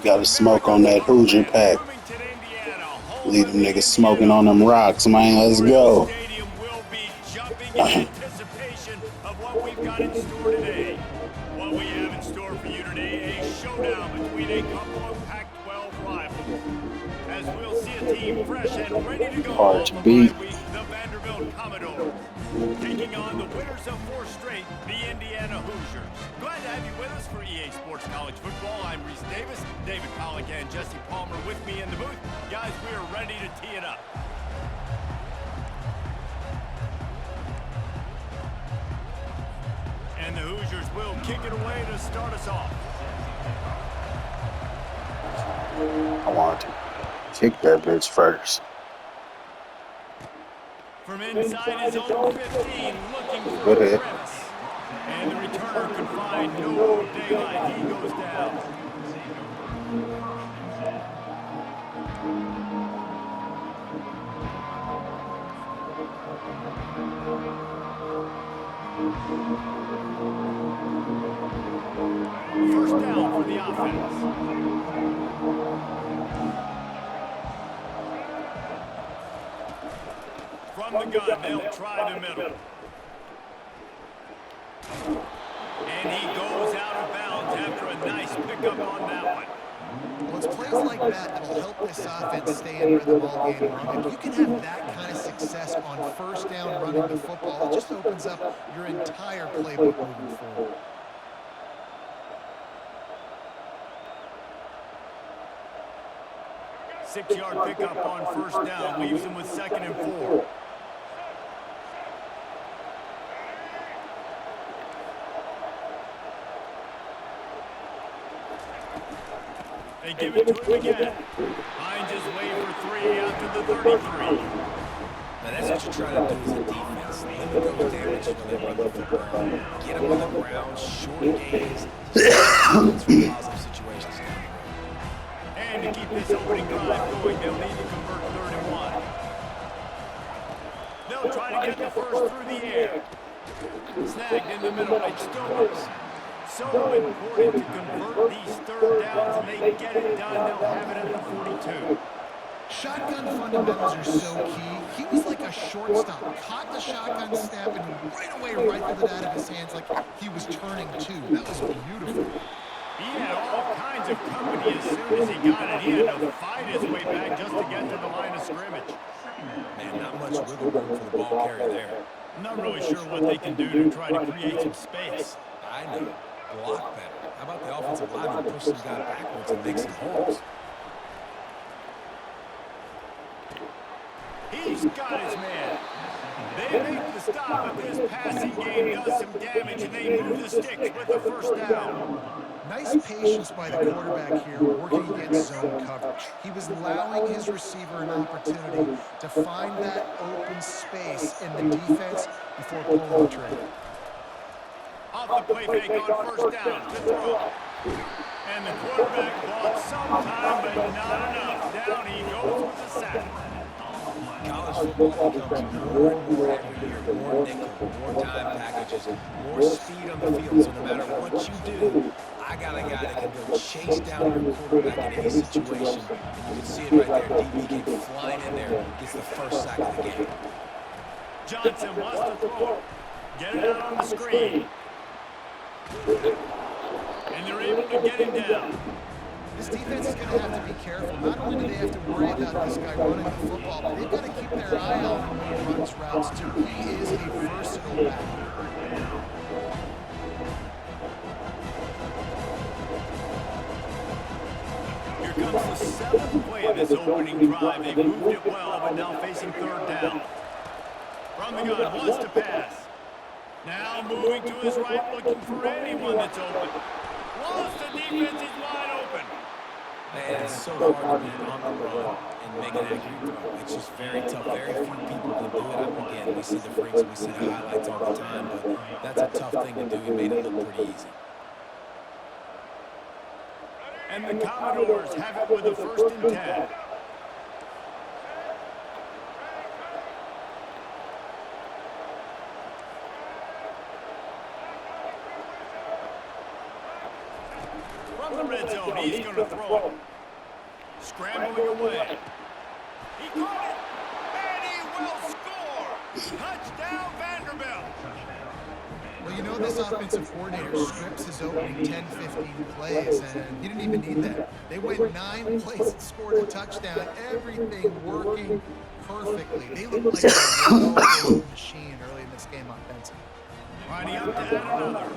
Gotta smoke on that Hoosier pack. Leave them niggas smoking on them rocks, man. Let's go. Stadium will be jumping in anticipation of what we've got in store today. What we have in store for you today, a showdown between a couple of Pac-12 rivals. As we'll see a team fresh and ready to go Hard off to of beat. bye week, the Vanderbilt Commodores. Taking on the winners of 4 straight, the Indiana Hoosiers. Glad to have you with us for EA Sports College Football. I'm Reese Davis, David Pollack and Jesse Palmer with me in the booth. Guys, we are ready to tee it up. And the Hoosiers will kick it away to start us off. I want to kick that bitch first. From inside his own 15, looking for Go a ahead. crevice. And the returner could find no daylight. He goes down. First down for the offense. From the gun, they'll try the middle. And he goes out of bounds after a nice pickup on that one. Well, it's plays like that that'll help this offense stay in rhythm all game long. If you can have that kind of success on first down running the football, it just opens up your entire playbook moving forward. Six-yard pickup on first down leaves him with 2nd and 4. They give it to him again. Finds his way for 3 out to the 33. Now that's what you're trying to do as a defense. Limit those damage when they run the football. Get them on the ground, short gains, positive situations down the road. And to keep this opening drive going, they'll need to convert 3rd and 1. They'll try to get the first through the air. Snagged in the middle. It's Stowers. So important to convert these 3rd downs, and they get it done. They'll have it at the 42. Shotgun fundamentals are so key. He was like a shortstop. Caught the shotgun snap and right away rifled it out of his hands like he was turning two. That was beautiful. He had all kinds of company as soon as he got it. He had to fight his way back just to get to the line of scrimmage. Man, not much wiggle room for the ball carrier there. I'm not really sure what they can do to try to create some space. I know. Block better. How about the offensive lineman push some guy backwards and make some holes? He's got his man. They make the stop, but this passing game does some damage, and they move the sticks with the first down. Nice patience by the quarterback here, working against zone coverage. He was allowing his receiver an opportunity to find that open space in the defense before pulling the trigger. Off the play fake on first down to throw. And the quarterback bought some time, but not enough. Down he goes with the sack. College football becomes more and more every year. More nickel, more dime packages, more speed on the field. So no matter what you do, I got a guy that can go chase down your quarterback in any situation. And you can see it right there. DB came flying in there, gets the first sack of the game. Johnson wants to throw. Get it out on the screen. And they're able to get him down. This defense is going to have to be careful. Not only do they have to worry about this guy running the football, but they've got to keep their eye on him when he runs routes too. He is a versatile back. Here comes the 7th play of this opening drive. They moved it well, but now facing 3rd down. From the gun, wants to pass. Now moving to his right, looking for anyone that's open. Once the defense is wide open. Man, it's so hard to be on the run and make an accurate throw. It's just very tough. Very few people can do it. Again, we see the freaks, we see the highlights all the time, but that's a tough thing to do. He made it look pretty easy. And the Commodores have it with a 1st and 10. From from the red zone. He's going to throw it. Scrambling away. He caught it. And he will score. Touchdown, Vanderbilt. Well, you know this offensive coordinator scripts his opening 10, 15 plays, and he didn't even need that. They went 9 plays and scored a touchdown. Everything working perfectly. They look like a well-oiled machine early in this game offensively. Lining up to add another.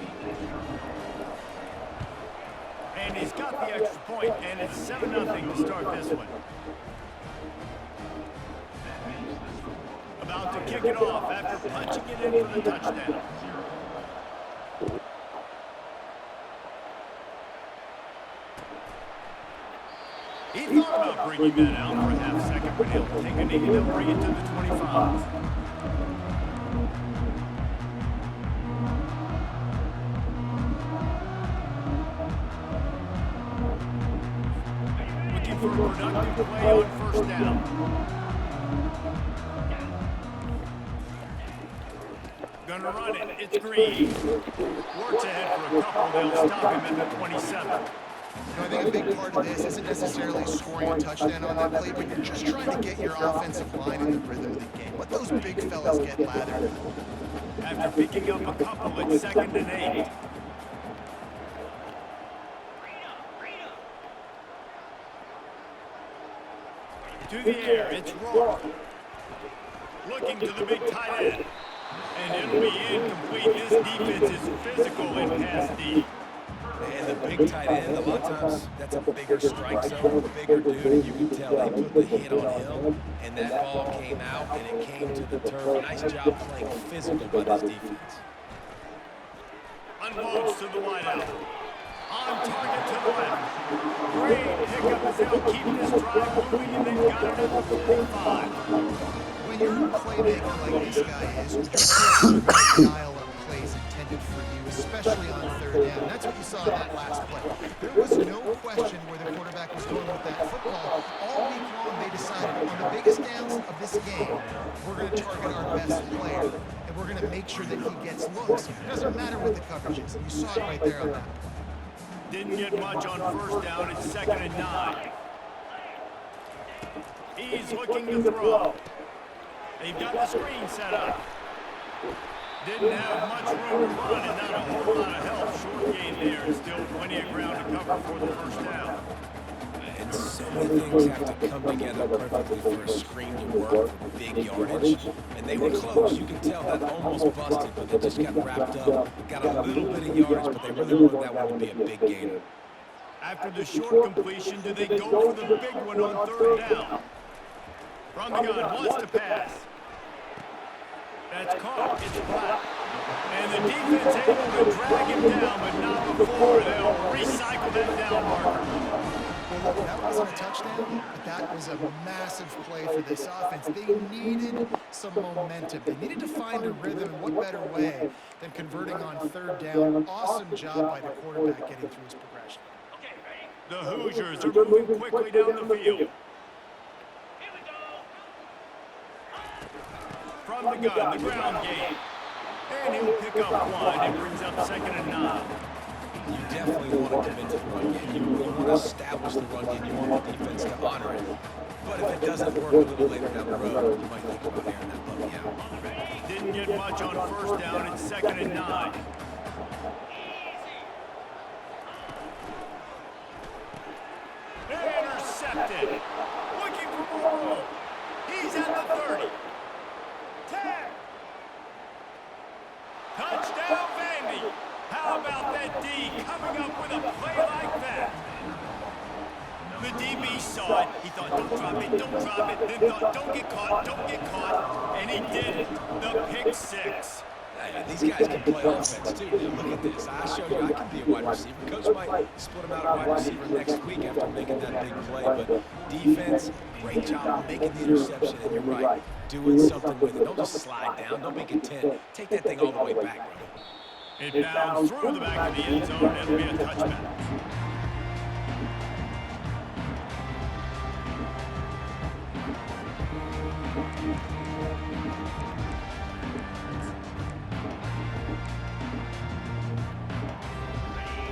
And he's got the extra point, and it's 7-0 to start this one. About to kick it off after punching it in for the touchdown. He thought about bringing that out for a half second, but he'll take a knee and he'll bring it to the 25. Looking for a productive play on first down. Gonna run it. It's Green. Works ahead for a couple. They'll stop him at the 27. You know, I think a big part of this isn't necessarily scoring a touchdown on that play, but you're just trying to get your offensive line in the rhythm of the game. Let those big fellas get lathered. After picking up a couple, it's 2nd and 8. To the air, it's Rourke. Looking to the big tight end. And it'll be incomplete. This defense is physical in pass deep. And the big tight end, a lot of times, that's a bigger strike zone, bigger dude, and you can tell they put the hit on him, and that ball came out, and it came to the turf. Nice job playing physical by this defense. Unloads to the wideout. On target to the left. Great pickup as they'll keep this drive moving, and they've got it at the 45. When you're a playmaker like this guy is, you can't dial up plays intended for you, especially on 3rd down. That's what you saw in that last play. There was no question where the quarterback was going with that football. All week long, they decided on the biggest downs of this game, we're going to target our best player, and we're going to make sure that he gets looks. It doesn't matter what the coverage is. You saw it right there on that play. Didn't get much on first down. It's 2nd and 9. He's looking to throw. They've got the screen set up. Didn't have much room to run and not a whole lot of help. Short gain there and still plenty of ground to cover for the first down. And so many things have to come together perfectly for a screen to work for big yardage. And they were close. You can tell that almost busted, but they just got wrapped up. Got a little bit of yardage, but they really wanted that one to be a big gainer. After the short completion, do they go for the big one on 3rd down? From the gun, wants to pass. That's caught. It's flat. And the defense able to drag him down, but not before they'll recycle that down marker. Well, look, that wasn't a touchdown, but that was a massive play for this offense. They needed some momentum. They needed to find a rhythm, and what better way than converting on 3rd down. Awesome job by the quarterback getting through his progression. The Hoosiers are moving quickly down the field. From the gun, the ground game. And he'll pick up 1. It brings up 2nd and 9. You definitely want to commit to the run game. You want to establish the run game. You want the defense to honor it. But if it doesn't work a little later down the road, you might think about airing that puppy out. Didn't get much on first down. It's 2nd and 9. Intercepted. Looking for more room. He's at the 30. 10. Touchdown, Vandy. How about that D coming up with a play like that? The DB saw it. He thought, don't drop it, don't drop it. Then thought, don't get caught, don't get caught. And he did it. The pick 6. These guys can play offense, too. Look at this. I showed you I can be a wide receiver. Coach might split him out at wide receiver next week after making that big play. But defense, great job making the interception. And you're right, doing something with it. Don't just slide down. Don't make it 10. Take that thing all the way back, brother. It bounced through the back of the end zone. It'll be a touchback.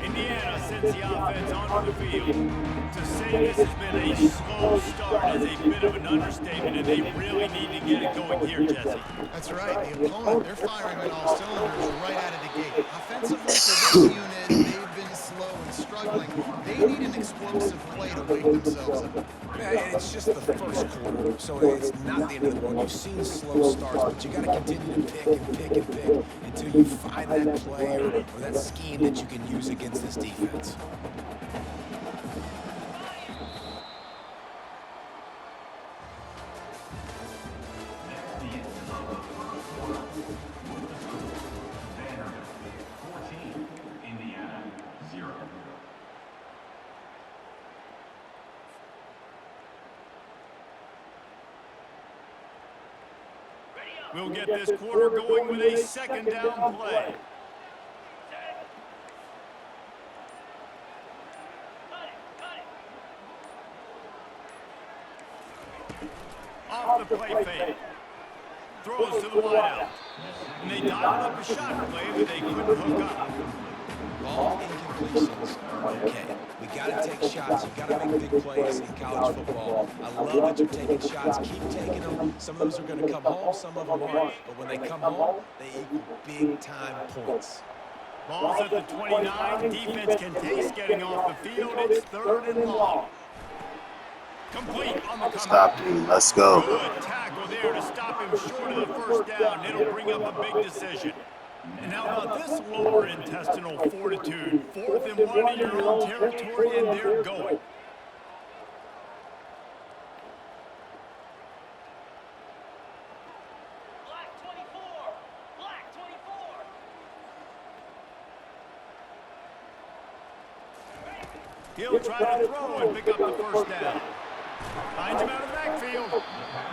Indiana sends gets the offense onto the field. To say this has been a slow start is a bit of an understatement, and they really need to get it going here, Jesse. That's right. The opponent, they're firing on all cylinders right out of the gate. Offensively, for this unit, they've been slow and struggling. They need an explosive play to wake themselves up. Yeah, and it's just the first quarter, so it's not the end of the world. You've seen slow starts, but you got to continue to pick and pick and pick until you find that play or that scheme that you can use against this defense. We'll get this quarter going with a second down play. Off the play fake. Throws to the wideout. And they dialed up a shot play, but they couldn't hook up. Ball incompletions are okay. We got to take shots. You got to make big plays in college football. I love that you're taking shots. Keep taking them. Some of those are going to come home. Some of them aren't. But when they come home, they equal big-time points. Ball's at the 29. Defense can taste getting off the field. It's 3rd and long. Complete on the comeback. Stop him. Let's go. Good tackle there to stop him short of the first down. It'll bring up a big decision. And how about this lower intestinal fortitude? 4th and 1 in your own territory, and they're going. Black 24. Black 24. He'll try to throw and pick up the first down. Finds him out of the backfield.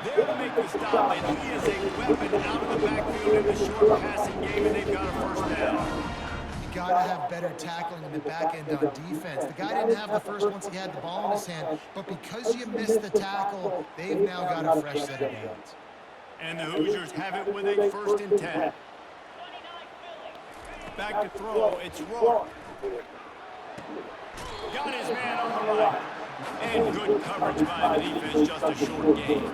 There to make the stop, and he is a weapon out of the backfield in the short passing game, and they've got a first down. You got to have better tackling in the back end on defense. The guy didn't have the first once he had the ball in his hand, but because you missed the tackle, they've now got a fresh set of downs. And the Hoosiers have it with a 1st and 10. Back to throw, it's Rourke. Got his man on the right. And good coverage by the defense, just a short game.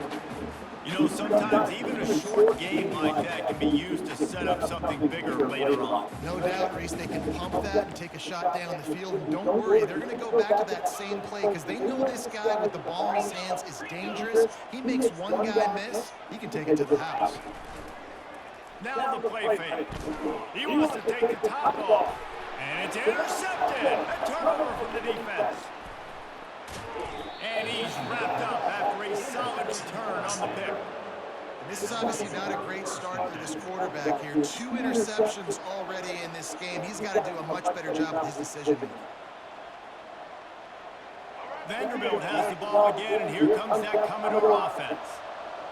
You know, sometimes even a short game like that can be used to set up something bigger later on. No doubt, Reese, they can pump that and take a shot down the field. And don't worry, they're going to go back to that same play because they know this guy with the ball in his hands is dangerous. He makes one guy miss, he can take it to the house. Now the play fake. He wants to take the top off. And it's intercepted. A turnover from the defense. And he's wrapped up after a solid return on the pick. And this is obviously not a great start for this quarterback here. 2 interceptions already in this game. He's got to do a much better job with his decision-making. Vanderbilt has the ball again, and here comes that Commodore offense.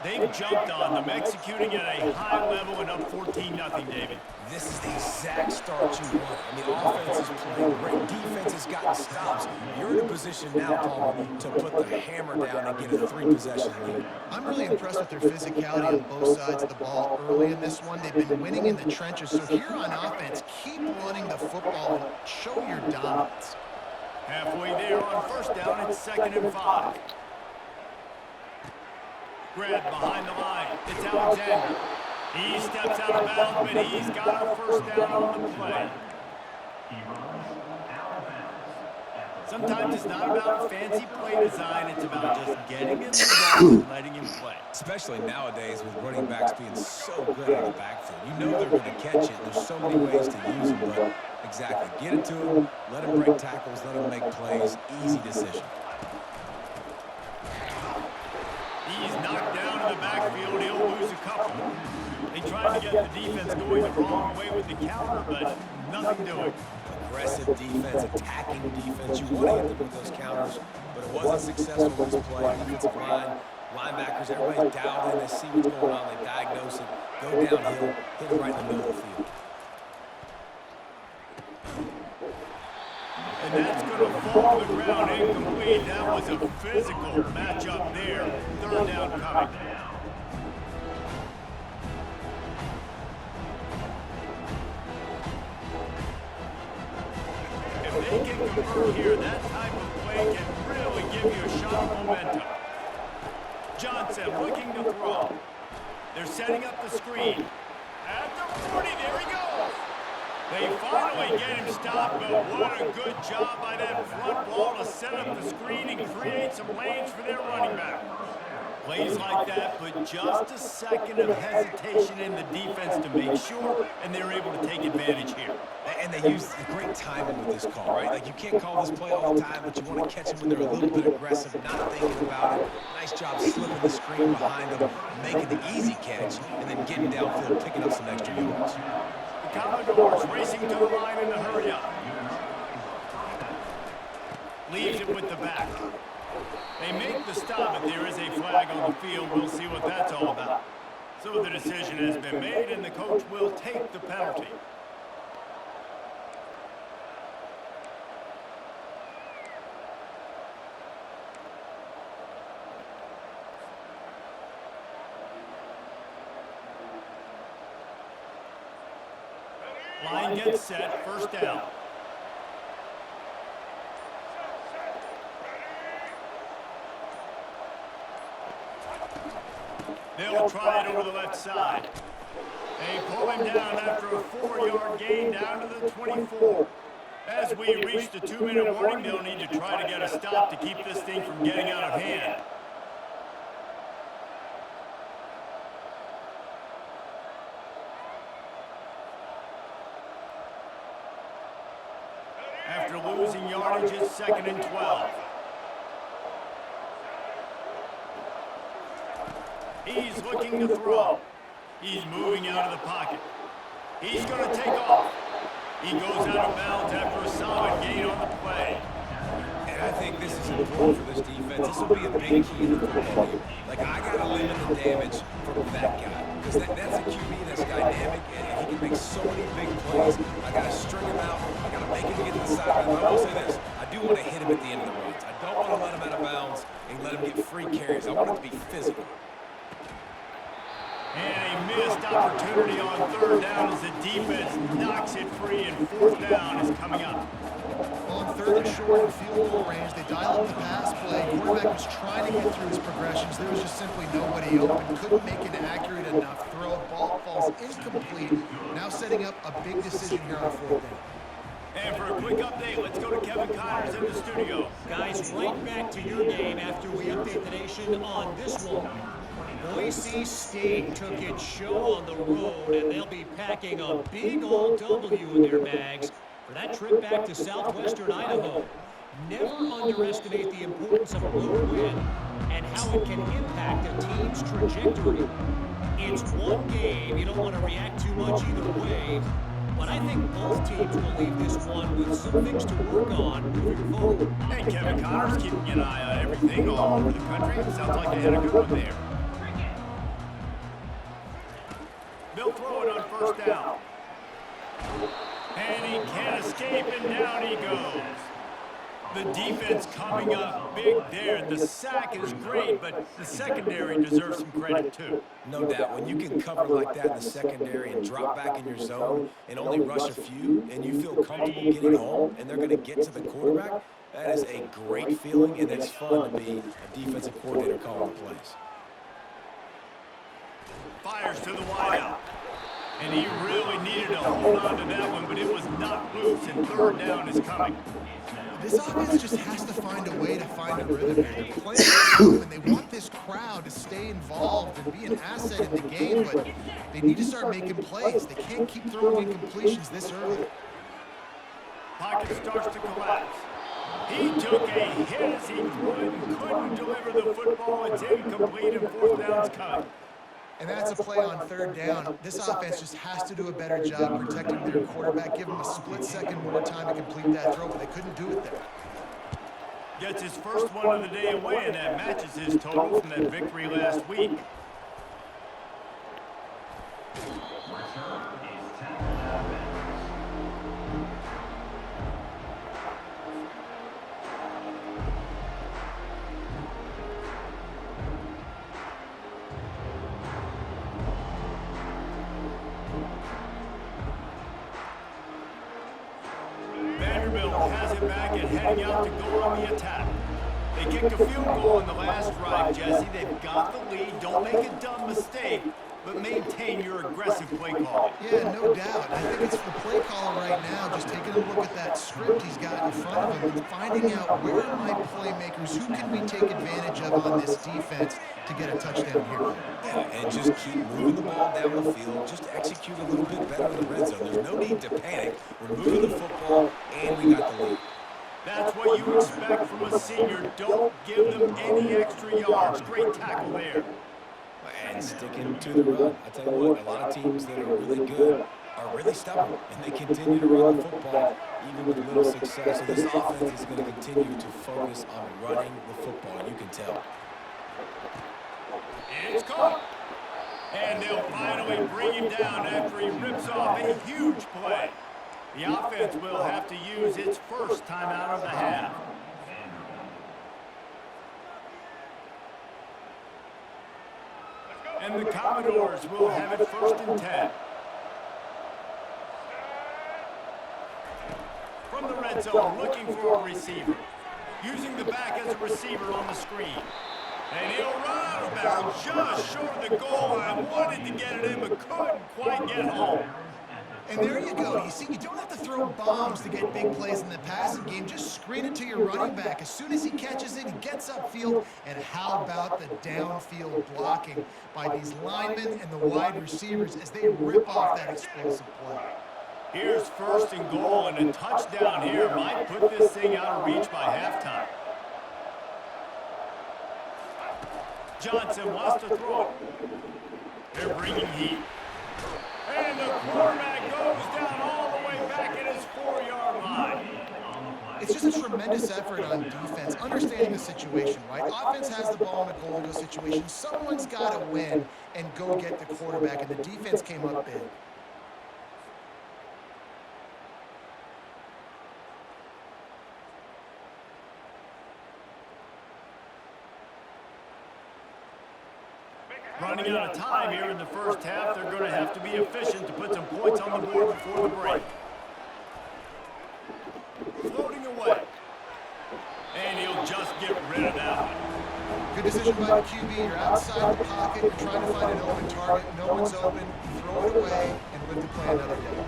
They've jumped on them, executing at a high level and up 14-0, David. This is the exact start you want. I mean, offense is playing great. Defense has gotten stops. You're in a position now, Paul, to put the hammer down and get a 3-possession lead. I'm really impressed with their physicality on both sides of the ball early in this one. They've been winning in the trenches. So here on offense, keep running the football and show your dominance. Halfway there on 1st down, it's 2nd and 5. Grab behind the line. It's Alexander. He steps out of bounds, but he's got a 1st down on the play. Sometimes it's not about fancy play design. It's about just getting in the ball and letting him play. Especially nowadays with running backs being so good out of the backfield. You know they're going to catch it. There's so many ways to use them, but exactly. Get it to them, let them break tackles, let them make plays. Easy decision. He's knocked down in the backfield. He'll lose a couple. They tried to get the defense going the wrong way with the counter, but nothing doing. Aggressive defense, attacking defense. You want to hit them with those counters, but it wasn't successful this play. Defensive line, linebackers, everybody's dialed in. They see what's going on. They diagnose it, go downhill, hit it right in the middle of the field. And that's going to fall to the ground incomplete. That was a physical matchup there. 3rd down coming. If they can convert here, that type of play can really give you a shot of momentum. Johnson looking to throw. They're setting up the screen. At the 40, there he goes. They finally get him stopped, but what a good job by that front wall to set up the screen and create some lanes for their running back. Plays like that, but just a second of hesitation in the defense to make sure, and they're able to take advantage here. And they use great timing with this call, right? Like, you can't call this play all the time, but you want to catch them when they're a little bit aggressive, not thinking about it. Nice job slipping the screen behind them, making the easy catch, and then getting downfield, picking up some extra yards. The Commodores racing to the line in a hurry-up. Leaves it with the back. They make the stop, but there is a flag on the field. We'll see what that's all about. So the decision has been made, and the coach will take the penalty. Line gets set, first down. They'll try it over the left side. They pull him down after a 4-yard gain down to the 24. As we reach the 2-minute warning, they'll need to try to get a stop to keep this thing from getting out of hand. After losing yardage, it's 2nd and 12. He's looking to throw. He's moving out of the pocket. He's going to take off. He goes out of bounds after a solid gain on the play. And I think this is important for this defense. This will be a big key in the football game. Like, I got to limit the damage from that guy. Because that's a QB that's dynamic, and he can make so many big plays. I got to string him out. I got to make him get to the sideline. But I will say this. I do want to hit him at the end of the runs. I don't want to let him out of bounds and let him get free carries. I want it to be physical. And a missed opportunity on 3rd down as the defense knocks it free, and 4th down is coming up. On 3rd and short in field goal range, they dial up the pass play. Quarterback was trying to get through his progressions. There was just simply nobody open. Couldn't make an accurate enough throw. Ball falls incomplete. Now setting up a big decision here on 4th down. And for a quick update, let's go to Kevin Connors in the studio. Guys, right back to your game after we update the nation on this one. Boise State took its show on the road, and they'll be packing a big old W in their bags for that trip back to southwestern Idaho. Never underestimate the importance of a road win and how it can impact a team's trajectory. It's one game. You don't want to react too much either way, but I think both teams will leave this one with some things to work on moving forward. And Kevin Connors keeping an eye on everything all over the country. Sounds like they had a good one there. They'll throw it on 1st down. And he can't escape, and down he goes. The defense coming up big there. The sack is great, but the secondary deserves some credit too. No doubt. When you can cover like that in the secondary and drop back in your zone and only rush a few, and you feel comfortable getting home, and they're going to get to the quarterback, that is a great feeling, and it's fun to be a defensive coordinator calling the plays. Fires to the wideout. And he really needed to hold on to that one, but it was not loose, and 3rd down is coming. This offense just has to find a way to find a rhythm here. They're playing and they want this crowd to stay involved and be an asset in the game, but they need to start making plays. They can't keep throwing incompletions this early. Pocket starts to collapse. He took a hit as he couldn't deliver the football. It's incomplete, and 4th down's coming. And that's a play on 3rd down. This offense just has to do a better job protecting their quarterback, give them a split second more time to complete that throw, but they couldn't do it there. Gets his first one of the day away, and that matches his total from that victory last week. Vanderbilt has it back and heading out to go on the attack. They kicked a field goal in the last drive, Jesse. They've got the lead. Don't make a dumb mistake, but maintain your aggressive play call. Yeah, no doubt. I think it's the play caller right now just taking a look at that script he's got in front of him and finding out where are my playmakers, who can we take advantage of on this defense to get a touchdown here. Yeah, and just keep moving the ball down the field. Just execute a little bit better in the red zone. There's no need to panic. We're moving the football, and we got the lead. That's what you expect from a senior. Don't give them any extra yards. Great tackle there. And sticking to the run. I tell you what, a lot of teams that are really good are really stubborn, and they continue to run the football even with little success. So this offense is going to continue to focus on running the football. You can tell. It's caught. And they'll finally bring him down after he rips off a huge play. The offense will have to use its first timeout of the half. And the Commodores will have it 1st and 10. From the red zone, looking for a receiver. Using the back as a receiver on the screen. And he'll run out of bounds just short of the goal line. Wanted to get it in, but couldn't quite get home. And there you go. You see, you don't have to throw bombs to get big plays in the passing game. Just screen it to your running back. As soon as he catches it, he gets upfield. And how about the downfield blocking by these linemen and the wide receivers as they rip off that explosive play. Here's 1st and goal, and a touchdown here might put this thing out of reach by halftime. Johnson wants to throw. They're bringing heat. And the quarterback goes down all the way back at his 4-yard line. It's just a tremendous effort on defense, understanding the situation, right? Offense has the ball in a goal-to-go situation. Someone's got to win and go get the quarterback, and the defense came up big. Running out of time here in the first half, they're going to have to be efficient to put some points on the board before the break. Floating away. And he'll just get rid of that one. Good decision by the QB. You're outside the pocket. You're trying to find an open target. No one's open. Throw it away and live to play another day.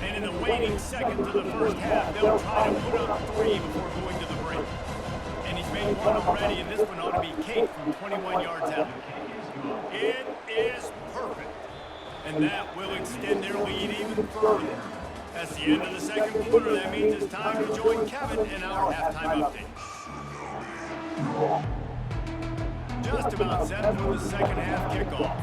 And in the waning seconds of the first half, they'll try to put up 3 before going to the break. And he's made one already, and this one ought to be cake from 21 yards out. It is perfect. And that will extend their lead even further. That's the end of the second quarter. That means it's time to join Kevin in our halftime update. Just about set for the second half kickoff.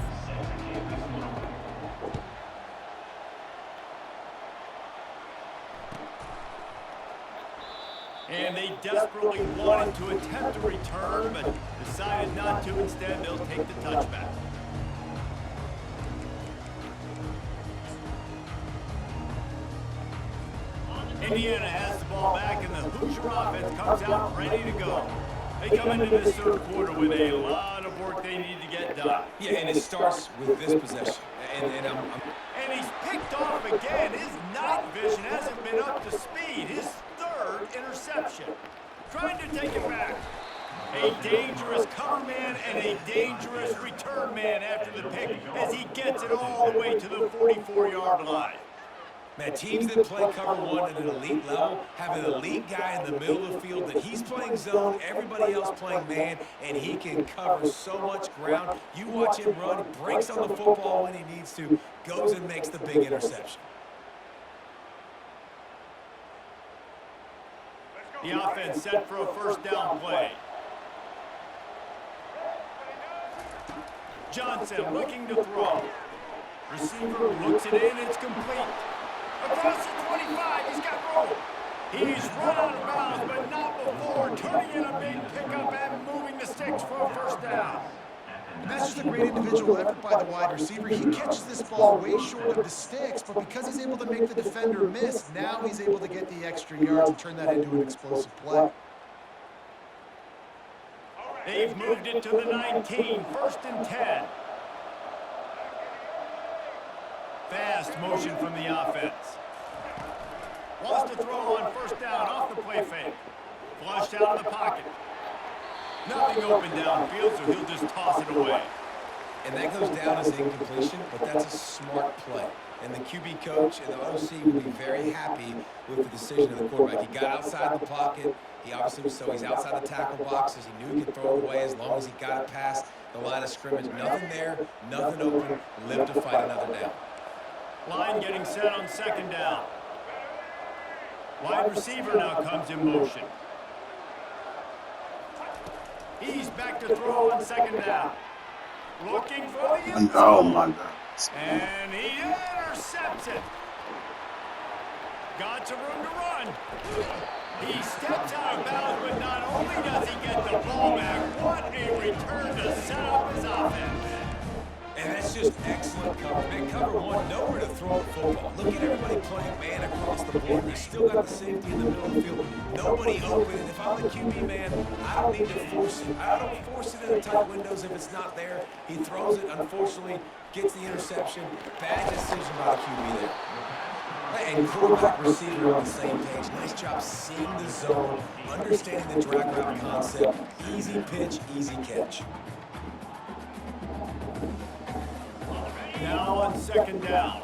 And they desperately wanted to attempt a return, but decided not to. Instead, they'll take the touchback. Indiana has the ball back, and the Hoosier offense comes out ready to go. They come into this third quarter with a lot of work they need to get done. Yeah, and it starts with this possession. And he's picked off again. His night vision hasn't been up to speed. His 3rd interception. Trying to take it back. A dangerous cover man and a dangerous return man after the pick as he gets it all the way to the 44-yard line. Man, teams that play cover 1 at an elite level have an elite guy in the middle of the field that he's playing zone, everybody else playing man, and he can cover so much ground. You watch him run, breaks on the football when he needs to, goes and makes the big interception. The offense set for a first down play. Johnson looking to throw. Receiver looks it in, it's complete. Across the 25, he's got room. He's run out of bounds, but not before turning in a big pickup and moving the sticks for a first down. And that's just a great individual effort by the wide receiver. He catches this ball way short of the sticks, but because he's able to make the defender miss, now he's able to get the extra yards and turn that into an explosive play. They've moved it to the 19, 1st and 10. Fast motion from the offense. Wants to throw on first down off the play fake. Flushed out of the pocket. Nothing open downfield, so he'll just toss it away. And that goes down as incompletion, but that's a smart play. And the QB coach and the OC will be very happy with the decision of the quarterback. He got outside the pocket. He obviously was he's outside the tackle boxes. He knew he could throw it away as long as he got it past the line of scrimmage. Nothing there, nothing open. Live to fight another down. Line getting set on second down. Wide receiver now comes in motion. He's back to throw on second down. Looking for the end zone. Oh my God. And he intercepts it. Got some room to run. He steps out of bounds, but not only does he get the ball back, what a return to set up his offense. And that's just excellent cover. Man, cover one, nowhere to throw a football. Look at everybody playing man across the board. You still got the safety in the middle of the field. Nobody open. And if I'm the QB man, I don't need to force it. I don't force it in the tight windows if it's not there. He throws it, unfortunately, gets the interception. Bad decision by the QB there. And quarterback, receiver on the same page. Nice job seeing the zone, understanding the drag route concept. Easy pitch, easy catch. Now on second down.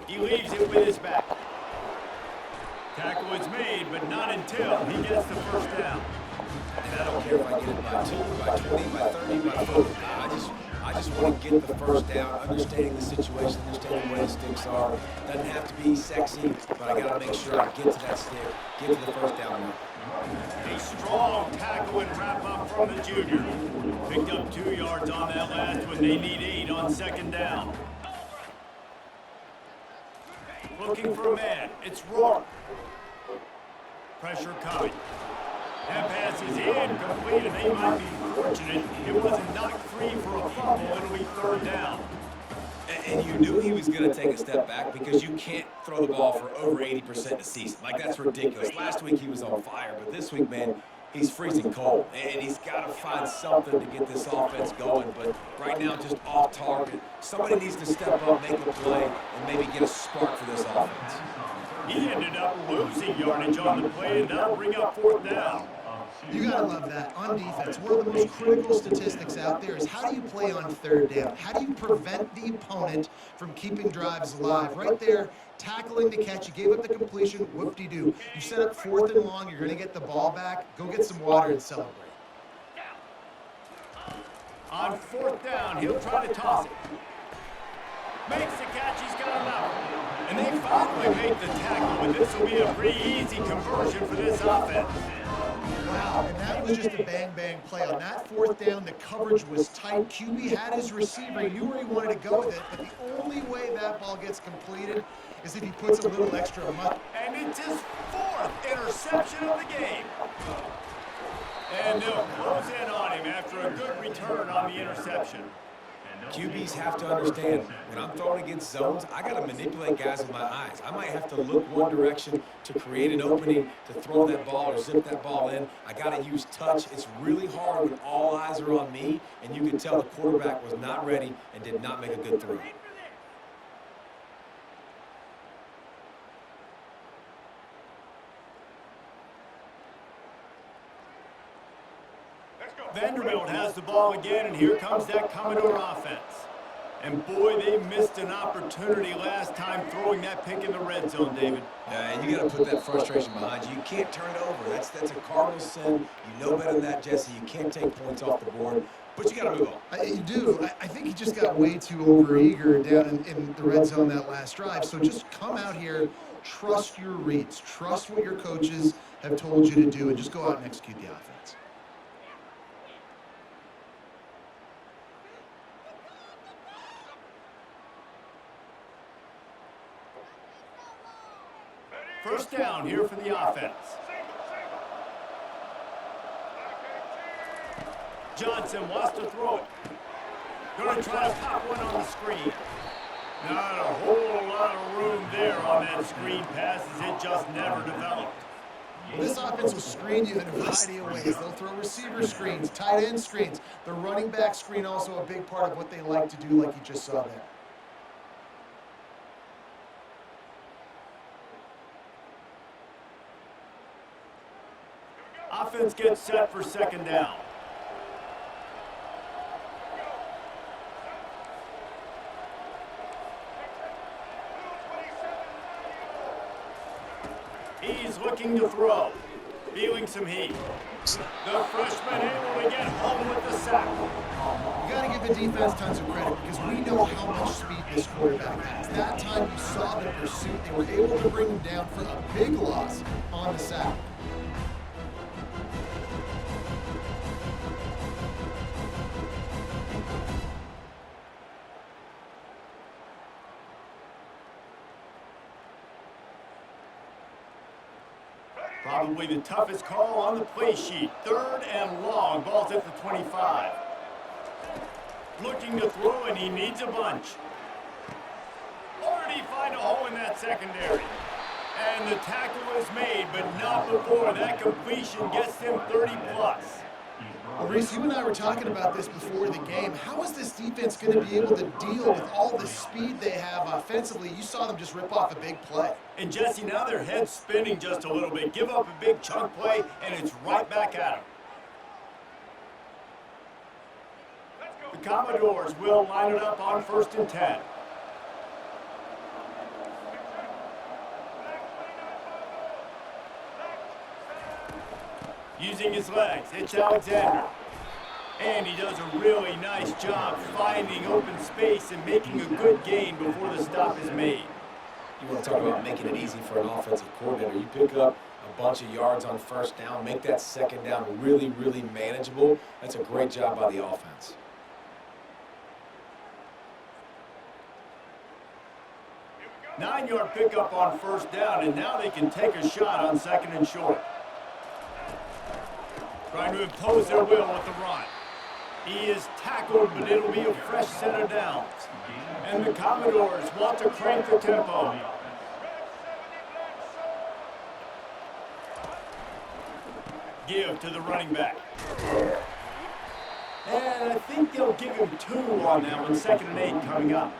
He leaves it with his back. Tackle is made, but not until he gets the first down. And I don't care if I get it by 2, by 20, by 30, by 40. I just want to get the first down, understanding the situation, understanding where the sticks are. Doesn't have to be sexy, but I got to make sure I get to that stick, get to the first down mark. A strong tackle and wrap up from the junior. Picked up 2 yards on that last one. They need 8 on second down. Looking for a man. It's Rourke. Pressure coming. That pass is incomplete, and they might be fortunate it wasn't knocked free for a fumble. It'll be third down. And you knew he was going to take a step back because you can't throw the ball for over 80% a season. Like, that's ridiculous. Last week he was on fire, but this week, man, he's freezing cold. And he's got to find something to get this offense going. But right now, just off target. Somebody needs to step up, make a play, and maybe get a spark for this offense. He ended up losing yardage on the play, and that'll bring up fourth down. You gotta love that. On defense, one of the most critical statistics out there is how do you play on third down? How do you prevent the opponent from keeping drives alive? Right there, tackling the catch. You gave up the completion, whoop-de-doo. You set up fourth and long, you're gonna get the ball back. Go get some water and celebrate. On fourth down, he'll try to toss it. Makes the catch, he's got enough. And they finally make the tackle, but this will be a pretty easy conversion for this offense. Wow, and that was just a bang-bang play. On that fourth down, the coverage was tight. QB had his receiver. He knew where he wanted to go with it, but the only way that ball gets completed is if he puts a little extra muck. And it's his 4th interception of the game. And they'll close in on him after a good return on the interception. QBs have to understand, when I'm throwing against zones, I got to manipulate guys with my eyes. I might have to look one direction to create an opening, to throw that ball or zip that ball in. I got to use touch. It's really hard when all eyes are on me, and you can tell the quarterback was not ready and did not make a good throw. Vanderbilt has the ball again, and here comes that Commodore offense. And boy, they missed an opportunity last time throwing that pick in the red zone, David. And you got to put that frustration behind you. You can't turn it over. That's a cardinal sin. You know better than that, Jesse. You can't take points off the board, but you got to move on. You do. I think he just got way too overeager down in the red zone that last drive. So just come out here, trust your reads, trust what your coaches have told you to do, and just go out and execute the offense. First down here for the offense. Johnson wants to throw it. Going to try to pop one on the screen. Not a whole lot of room there on that screen pass as it just never developed. This offense will screen you in a variety of ways. They'll throw receiver screens, tight end screens. The running back screen also a big part of what they like to do, like you just saw there. Offense gets set for second down. He's looking to throw. Feeling some heat. The freshman able to get home with the sack. You got to give the defense tons of credit because we know how much speed this quarterback has. That time you saw the pursuit. They were able to bring him down for a big loss on the sack. Probably the toughest call on the play sheet. 3rd and long. Ball's at the 25. Looking to throw, and he needs a bunch. Or did he find a hole in that secondary? And the tackle is made, but not before that completion gets him 30+. Well, Reese, you and I were talking about this before the game. How is this defense going to be able to deal with all the speed they have offensively? You saw them just rip off a big play. And Jesse, now their head's spinning just a little bit. Give up a big chunk play, and it's right back at him. The Commodores will line it up on 1st and 10. Using his legs, it's Alexander. And he does a really nice job finding open space and making a good gain before the stop is made. You want to talk about making it easy for an offensive coordinator. You pick up a bunch of yards on 1st down, make that 2nd down really, really manageable. That's a great job by the offense. Nine-yard pickup on 1st down, and now they can take a shot on 2nd and short. Trying to impose their will with the run. He is tackled, but it'll be a fresh set of downs. And the Commodores want to crank the tempo. Give to the running back. And I think they'll give him 2 on that one. 2nd and 8 coming up.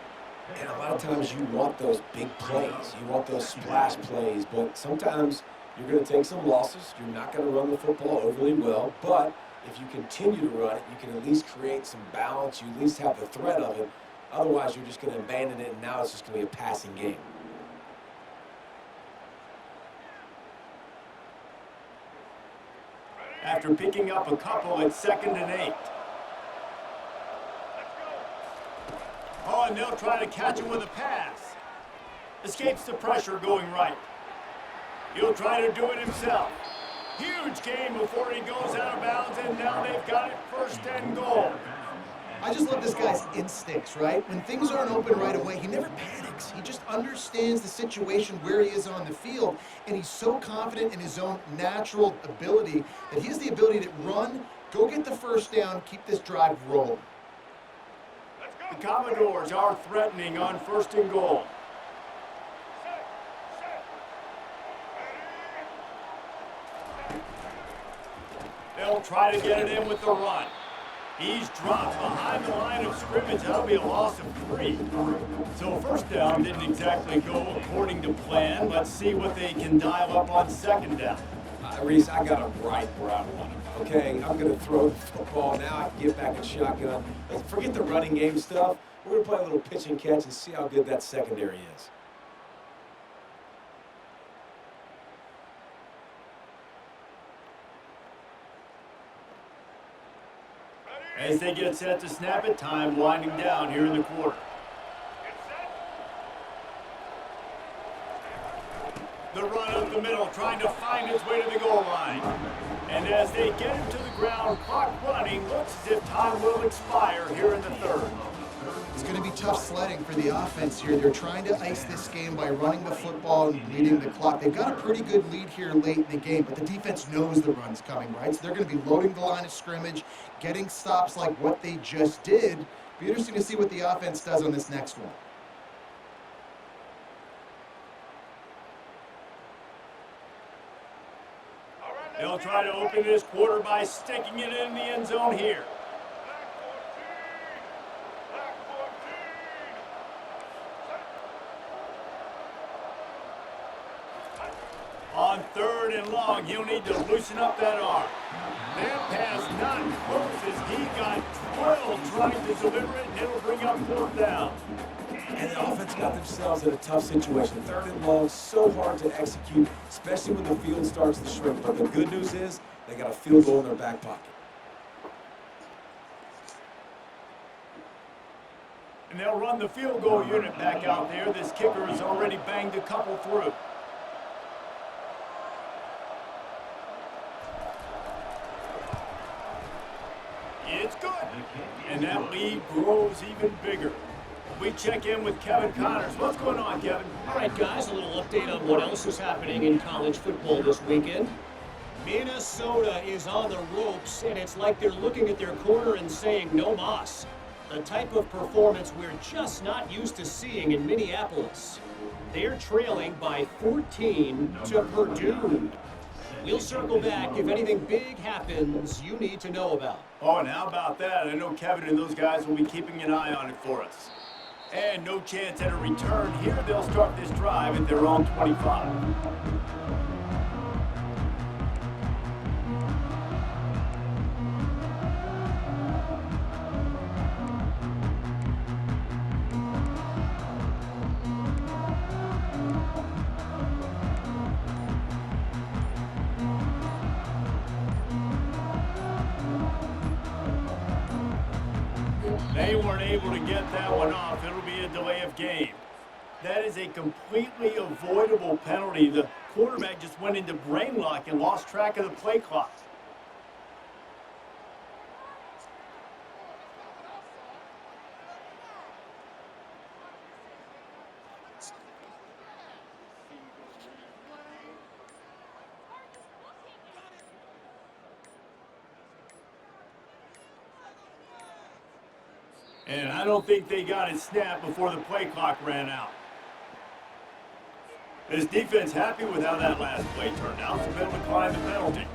And a lot of times you want those big plays. You want those splash plays, but sometimes you're going to take some losses. You're not going to run the football overly well, but if you continue to run it, you can at least create some balance. You at least have the threat of it. Otherwise, you're just going to abandon it, and now it's just going to be a passing game. After picking up a couple, it's 2nd and 8. Oh, and they'll try to catch him with a pass. Escapes the pressure going right. He'll try to do it himself. Huge gain before he goes out of bounds, and now they've got it 1st and goal. I just love this guy's instincts, right? When things aren't open right away, he never panics. He just understands the situation where he is on the field, and he's so confident in his own natural ability that he has the ability to run, go get the 1st down, keep this drive rolling. The Commodores are threatening on 1st and goal. They'll try to get it in with the run. He's dropped behind the line of scrimmage. That'll be a loss of 3. So 1st down didn't exactly go according to plan. Let's see what they can dial up on 2nd down. Reese, I got him right where I want him. Okay, I'm going to throw the football now. I can get back in shotgun. Forget the running game stuff. We're going to play a little pitch and catch and see how good that secondary is. As they get set to snap it, time winding down here in the quarter. The run up the middle, trying to find his way to the goal line. And as they get him to the ground, clock running, looks as if time will expire here in the 3rd. It's going to be tough sledding for the offense here. They're trying to ice this game by running the football and bleeding the clock. They've got a pretty good lead here late in the game, but the defense knows the run's coming, right? So they're going to be loading the line of scrimmage, getting stops like what they just did. Be interesting to see what the offense does on this next one. They'll try to open this quarter by sticking it in the end zone here. On 3rd and long. long, he'll need to loosen up that arm. That pass not close as he got drilled trying to deliver it, and it'll bring up 4th down. And the offense got themselves in a tough situation. 3rd and long, so hard to execute, especially when the field starts to shrink. But the good news is they got a field goal in their back pocket. And they'll run the field goal unit back out there. This kicker has already banged a couple through. It's good. And that lead grows even bigger. We check in with Kevin Connors. What's going on, Kevin? All right, guys, a little update on what else is happening in college football this weekend. Minnesota is on the ropes, and it's like they're looking at their corner and saying, no mas. The type of performance we're just not used to seeing in Minneapolis. They're trailing by 14 to Purdue. We'll circle back if anything big happens you need to know about. Oh, and how about that? I know Kevin and those guys will be keeping an eye on it for us. And no chance at a return here. They'll start this drive at their own 25. They weren't able to get that one off. It'll be a delay of game. That is a completely avoidable penalty. The quarterback just went into brain lock and lost track of the play clock. And I don't think they got it snapped before the play clock ran out. This defense happy with how that last play turned out, so they'll decline the penalty.